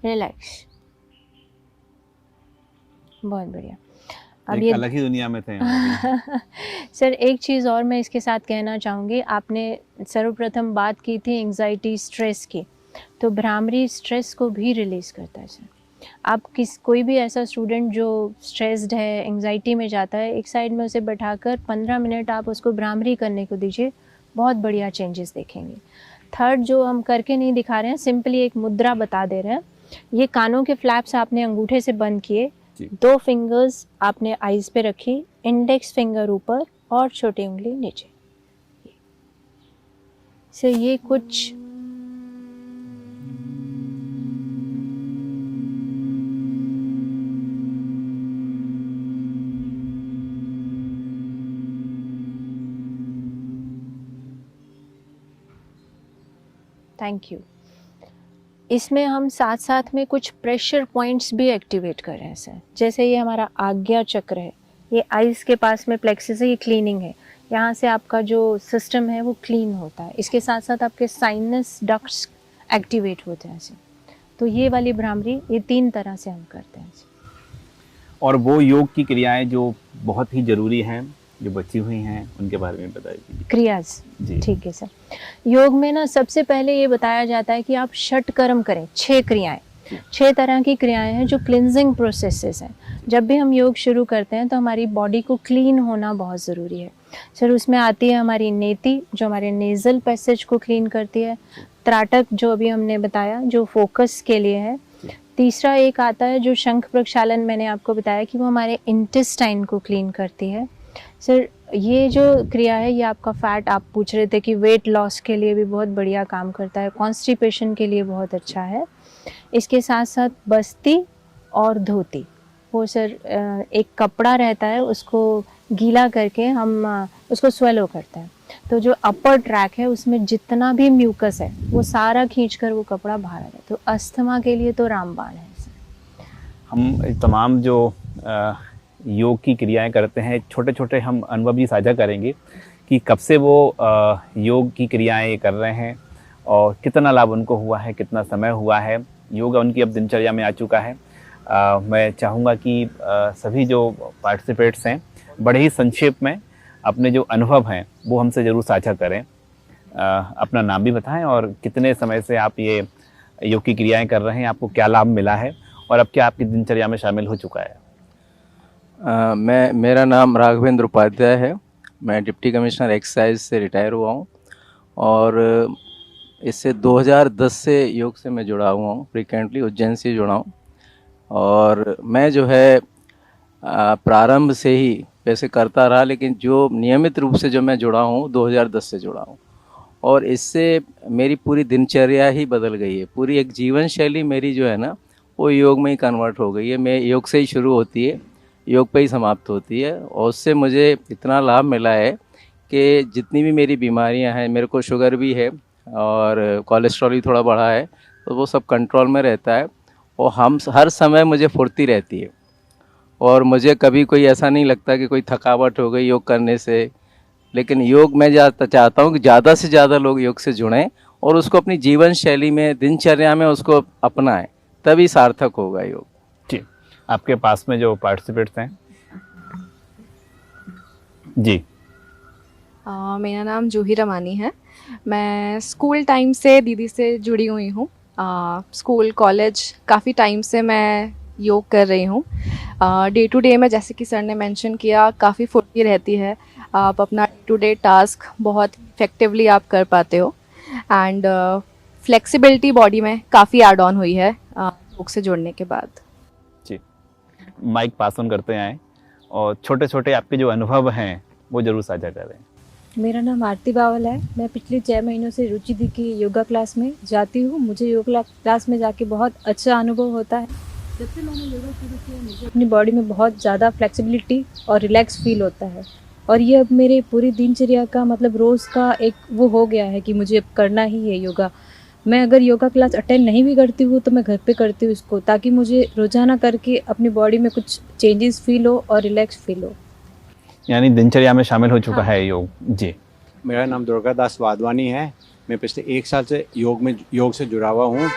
रिलैक्स। बहुत बढ़िया। अब ये अलग ही दुनिया में थे सर एक चीज़ और मैं इसके साथ कहना चाहूँगी। आपने सर्वप्रथम बात की थी एंग्जाइटी स्ट्रेस की, तो भ्रामरी स्ट्रेस को भी रिलीज़ करता है सर। आप कोई भी ऐसा स्टूडेंट जो स्ट्रेस्ड है, एंग्जाइटी में जाता है, एक साइड में उसे बैठाकर 15 मिनट आप उसको भ्रामरी करने को दीजिए, बहुत बढ़िया चेंजेस देखेंगे। थर्ड जो हम करके नहीं दिखा रहे हैं, सिंपली एक मुद्रा बता दे रहे हैं। ये कानों के फ्लैप्स आपने अंगूठे से बंद किए, 2 फिंगर्स आपने आइज़ पे रखी, इंडेक्स फिंगर ऊपर और छोटी उंगली नीचे। सर ये कुछ थैंक यू। इसमें हम साथ साथ में कुछ प्रेशर पॉइंट्स भी एक्टिवेट कर रहे हैं सर। जैसे ये हमारा आज्ञा चक्र है, ये आइज़ के पास में प्लेक्सिस है, ये क्लीनिंग है। यहाँ से आपका जो सिस्टम है वो क्लीन होता है। इसके साथ साथ आपके साइनस डक्ट्स एक्टिवेट होते हैं सर। तो ये वाली भ्रामरी, ये 3 तरह से हम करते हैं सर। और वो योग की क्रियाएं जो बहुत ही ज़रूरी हैं, जो बची हुई हैं, उनके बारे में बताइए। क्रियाज, ठीक है सर। योग में ना सबसे पहले ये बताया जाता है कि आप षट कर्म करें। 6 क्रियाएं, 6 तरह की क्रियाएं हैं जो क्लिनजिंग प्रोसेसेस हैं। जब भी हम योग शुरू करते हैं तो हमारी बॉडी को क्लीन होना बहुत ज़रूरी है सर। उसमें आती है हमारी नेति, जो हमारे नेज़ल पैसेज को क्लीन करती है। त्राटक, जो अभी हमने बताया, जो फोकस के लिए है। तीसरा एक आता है जो शंख प्रक्षालन, मैंने आपको बताया कि वो हमारे इंटेस्टाइन को क्लीन करती है सर। ये जो क्रिया है, ये आपका फैट, आप पूछ रहे थे कि वेट लॉस के लिए भी बहुत बढ़िया काम करता है, कॉन्स्टिपेशन के लिए बहुत अच्छा है। इसके साथ साथ बस्ती और धोती, वो सर एक कपड़ा रहता है, उसको गीला करके हम उसको स्वेलो करता है। तो जो अपर ट्रैक है उसमें जितना भी म्यूकस है वो सारा खींचकर वो कपड़ा बाहर आ जाए। तो अस्थमा के लिए तो रामबाण है। हम तमाम जो योग की क्रियाएं करते हैं, छोटे छोटे हम अनुभव भी साझा करेंगे कि कब से वो योग की क्रियाएं कर रहे हैं और कितना लाभ उनको हुआ है, कितना समय हुआ है। योग उनकी अब दिनचर्या में आ चुका है। मैं चाहूँगा कि सभी जो पार्टिसिपेट्स हैं बड़े ही संक्षेप में अपने जो अनुभव हैं वो हमसे ज़रूर साझा करें। अपना नाम भी बताएं और कितने समय से आप ये योग की क्रियाएं कर रहे हैं, आपको क्या लाभ मिला है और अब क्या आपकी दिनचर्या में शामिल हो चुका है। मेरा नाम राघवेंद्र उपाध्याय है। मैं डिप्टी कमिश्नर एक्साइज से रिटायर हुआ हूँ और इससे 2010 से योग से मैं जुड़ा हुआ हूँ। फ्रिक्वेंटली उज्जैन से जुड़ा हूँ और मैं जो है प्रारंभ से ही वैसे करता रहा, लेकिन जो नियमित रूप से जो मैं जुड़ा हूँ 2010 से जुड़ा हूँ और इससे मेरी पूरी दिनचर्या ही बदल गई है। पूरी एक जीवन शैली मेरी जो है ना वो योग में ही कन्वर्ट हो गई है। मैं योग से ही शुरू होती है, योग पे ही समाप्त होती है और उससे मुझे इतना लाभ मिला है कि जितनी भी मेरी बीमारियां हैं, मेरे को शुगर भी है और कोलेस्ट्रॉल भी थोड़ा बढ़ा है, तो वो सब कंट्रोल में रहता है और हम हर समय मुझे फुर्ती रहती है और मुझे कभी कोई ऐसा नहीं लगता कि कोई थकावट हो गई योग करने से। लेकिन योग मैं चाहता हूँ कि ज़्यादा से ज़्यादा लोग योग से जुड़ें और उसको अपनी जीवन शैली में, दिनचर्या में उसको अपनाएं, तभी सार्थक होगा योग। जी, आपके पास में जो पार्टिसिपेट्स हैं। जी, मेरा नाम जूही रमानी है। मैं स्कूल टाइम से दीदी से जुड़ी हुई हूँ। स्कूल कॉलेज काफ़ी टाइम से मैं योग कर रही हूँ। डे टू डे में जैसे कि सर ने मेंशन किया, काफ़ी फुर्ती रहती है। आप अपना डे टू डे टास्क बहुत इफेक्टिवली आप कर पाते हो एंड फ्लेक्सिबिलिटी बॉडी में काफ़ी ऐड ऑन हुई है योग से जुड़ने के बाद। जी, माइक पास ऑन करते आएँ और छोटे छोटे आपके जो अनुभव हैं वो ज़रूर साझा करें। मेरा नाम आरती बावल है। मैं पिछले 6 महीनों से रुचि दी की योगा क्लास में जाती हूँ। मुझे योगा क्लास में जाके बहुत अच्छा अनुभव होता है। जब से मैंने योगा शुरू किया मुझे अपनी बॉडी में बहुत ज़्यादा फ्लेक्सिबिलिटी और रिलैक्स फील होता है और ये अब मेरे पूरी दिनचर्या का मतलब रोज़ का एक वो हो गया है कि मुझे अब करना ही है योगा। मैं अगर योगा क्लास अटेंड नहीं भी करती हूँ तो मैं घर पे करती हूँ इसको, ताकि मुझे रोज़ाना करके अपनी बॉडी में कुछ चेंजेस फील हो और रिलैक्स फील हो। यानी दिनचर्या में शामिल हो चुका है योग। जी, मेरा नाम दुर्गा दास वाधवानी है। मैं पिछले 1 साल से योग से जुड़ा हुआ हूँ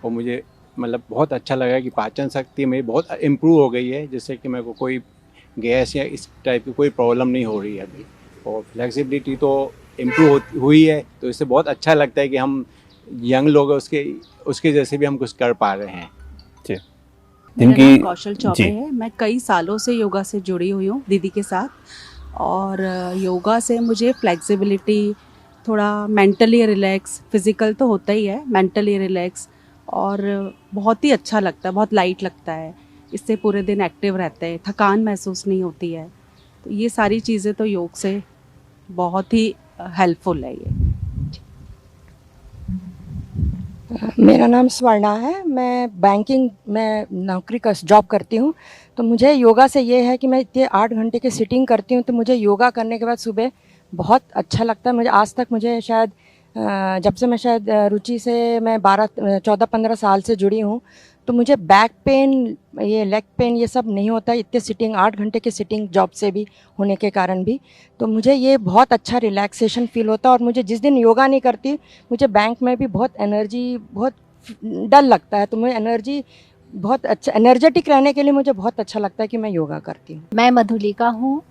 और मुझे मतलब बहुत अच्छा लगा कि पाचन शक्ति मेरी बहुत इम्प्रूव हो गई है, जिससे कि मेरे को कोई गैस या इस टाइप की कोई प्रॉब्लम नहीं हो रही है अभी। और फ्लेक्सिबिलिटी तो इम्प्रूव हुई है, तो इससे बहुत अच्छा लगता है कि हम यंग लोग उसके जैसे भी हम कुछ कर पा रहे हैं। जी, मेरा नाम कौशल चौबे है। मैं कई सालों से योगा से जुड़ी हुई हूँ दीदी के साथ और योगा से मुझे फ्लेक्सिबिलिटी, थोड़ा मेंटली रिलैक्स, फिज़िकल तो होता ही है, मेंटली रिलैक्स और बहुत ही अच्छा लगता है, बहुत लाइट लगता है। इससे पूरे दिन एक्टिव रहते हैं, थकान महसूस नहीं होती है। तो ये सारी चीज़ें तो योग से बहुत ही हेल्पफुल है ये। मेरा नाम स्वर्णा है। मैं बैंकिंग में नौकरी का जॉब करती हूँ। तो मुझे योगा से ये है कि मैं इतने 8 घंटे की सिटिंग करती हूँ, तो मुझे योगा करने के बाद सुबह बहुत अच्छा लगता है। मुझे आज तक मुझे शायद जब से मैं शायद रुचि से मैं 14-15 साल से जुड़ी हूँ, तो मुझे बैक पेन, ये लेग पेन, ये सब नहीं होता है। इतने सिटिंग 8 घंटे की सिटिंग जॉब से भी होने के कारण भी, तो मुझे ये बहुत अच्छा रिलैक्सेशन फील होता है। और मुझे जिस दिन योगा नहीं करती, मुझे बैंक में भी बहुत एनर्जी, बहुत डर लगता है। तो मुझे एनर्जी बहुत अच्छा, एनर्जेटिक रहने के लिए मुझे बहुत अच्छा लगता है कि मैं योगा करती हूँ। मैं मधुलिका हूँ।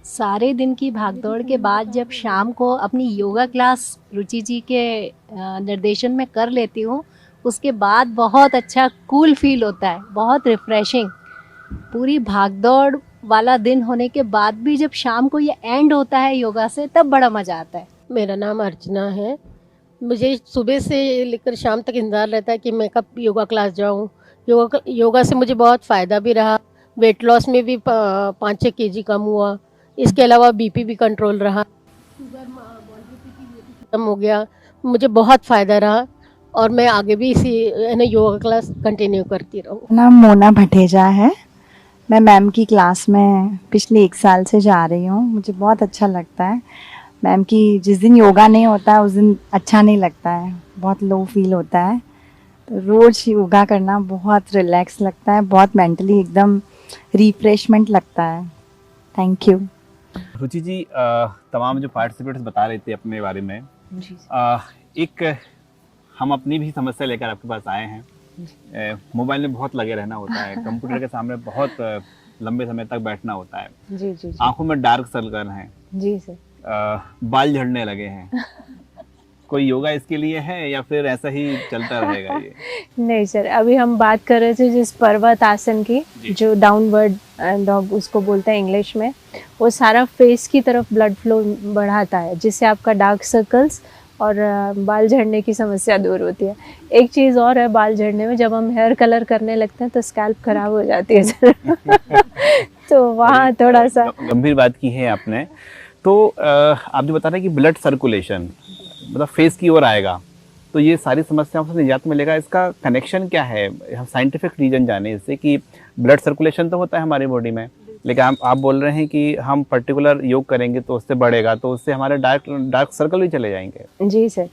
सारे दिन की भागदौड़ के बाद जब शाम को अपनी योगा क्लास रुचि जी के निर्देशन में कर लेती हूँ, उसके बाद बहुत अच्छा कूल फील होता है, बहुत रिफ़्रेशिंग। पूरी भागदौड़ वाला दिन होने के बाद भी जब शाम को ये एंड होता है योगा से, तब बड़ा मज़ा आता है। मेरा नाम अर्चना है। मुझे सुबह से लेकर शाम तक इंतज़ार रहता है कि मैं कब योगा क्लास जाऊँ। योगा से मुझे बहुत फ़ायदा भी रहा। वेट लॉस में भी 5-6 kg कम हुआ। इसके अलावा बीपी भी कंट्रोल रहा, शुगर खत्म हो गया। मुझे बहुत फ़ायदा रहा और मैं आगे भी इसी योगा क्लास कंटिन्यू करती रहूँ। नाम मोना भटेजा है। मैं मैम की क्लास में पिछले 1 साल से जा रही हूँ। मुझे बहुत अच्छा लगता है। मैम की जिस दिन योगा नहीं होता है उस दिन अच्छा नहीं लगता है, बहुत लो फील होता है। तो रोज़ योगा करना बहुत रिलैक्स लगता है, बहुत मेंटली एकदम रिफ्रेशमेंट लगता है। Thank you. रुचि जी, तमाम जो पार्टिसिपेंट्स बता रहे थे अपने बारे में, जी एक हम अपनी भी समस्या लेकर आपके पास आए हैं। मोबाइल में बहुत लगे रहना होता है, कंप्यूटर के सामने बहुत लंबे समय तक बैठना होता है, जी जी जी आंखों में डार्क सर्कल हैं, जी सर। बाल झड़ने लगे हैं। कोई योगा इसके लिए है या फिर ऐसा ही चलता रहेगा ये? नहीं सर, अभी हम बात कर रहे थे जिस पर्वत आसन की, जो डाउनवर्ड डॉग उसको बोलते हैं इंग्लिश में, वो सारा फेस की तरफ ब्लड फ्लो बढ़ाता है, जिससे आपका डार्क सर्कल्स और बाल झड़ने की समस्या दूर होती है। एक चीज़ और है बाल झड़ने में, जब हम हेयर कलर करने लगते हैं तो स्कैल्प खराब हो जाती है सर। तो वहाँ थोड़ा सा गंभीर बात की है आपने। तो आप जो बता रहे हैं कि ब्लड सर्कुलेशन मतलब फेस की ओर आएगा, तो ये सारी समस्याओं से निजात मिलेगा, इसका कनेक्शन क्या है? हम साइंटिफिक रीजन जाने इससे कि ब्लड सर्कुलेशन तो होता है हमारी बॉडी में, लेकिन आप बोल रहे हैं कि हम पर्टिकुलर योग करेंगे तो उससे बढ़ेगा, तो उससे हमारे डार्क सर्कल भी चले जाएंगे। जी सर,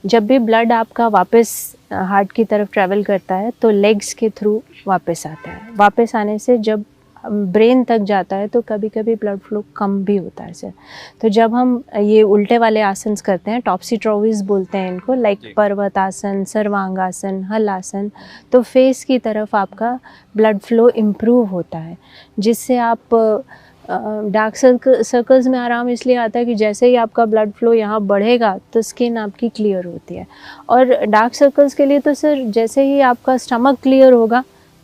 जब भी ब्लड आपका वापस हार्ट की तरफ ट्रैवल करता है तो लेग्स के थ्रू वापस आता है। वापस आने से जब ब्रेन तक जाता है तो कभी कभी ब्लड फ्लो कम भी होता है सर। तो जब हम ये उल्टे वाले आसन करते हैं, टॉप्सी ट्रोविस बोलते हैं इनको, लाइक पर्वत आसन, सर्वांगासन, हल आसन, तो फेस की तरफ आपका ब्लड फ्लो इम्प्रूव होता है, जिससे आप डार्क सर्कल्स में आराम इसलिए आता है कि जैसे ही आपका ब्लड फ्लो यहाँ बढ़ेगा तो स्किन आपकी क्लियर होती है। और डार्क सर्कल्स के लिए तो सर जैसे ही आपका स्टमक क्लियर होगा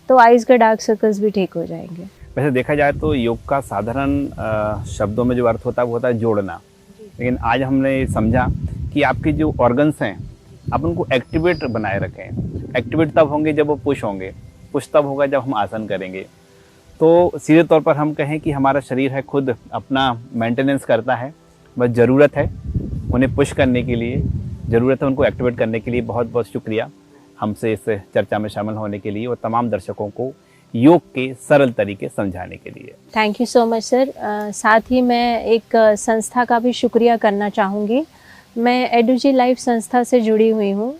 तो आइज़ का डार्क सर्कल्स भी ठीक हो जाएंगे। वैसे देखा जाए तो योग का साधारण शब्दों में जो अर्थ होता है वो होता है जोड़ना, लेकिन आज हमने समझा कि आपके जो ऑर्गन्स हैं आप उनको एक्टिवेट बनाए रखें। एक्टिवेट तब होंगे जब वो पुश होंगे, पुश तब होगा जब हम आसन करेंगे। तो सीधे तौर पर हम कहें कि हमारा शरीर है खुद अपना मेंटेनेंस करता है, बस ज़रूरत है उन्हें पुश करने के लिए, ज़रूरत है उनको एक्टिवेट करने के लिए। बहुत बहुत शुक्रिया हमसे इस चर्चा में शामिल होने के लिए और तमाम दर्शकों को योग के सरल तरीके समझाने के लिए। Thank you so much sir. साथ ही मैं एक संस्था का भी शुक्रिया करना चाहूँगी। मैं एडुजी लाइफ संस्था से जुड़ी हुई हूँ।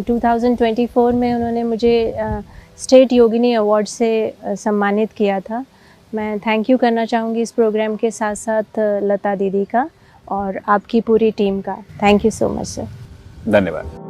2024 में उन्होंने मुझे स्टेट योगिनी अवार्ड से सम्मानित किया था। मैं थैंक यू करना चाहूँगी इस प्रोग्राम के साथ साथ लता दीदी का और आपकी पूरी टीम का। Thank you so much sir. धन्यवाद।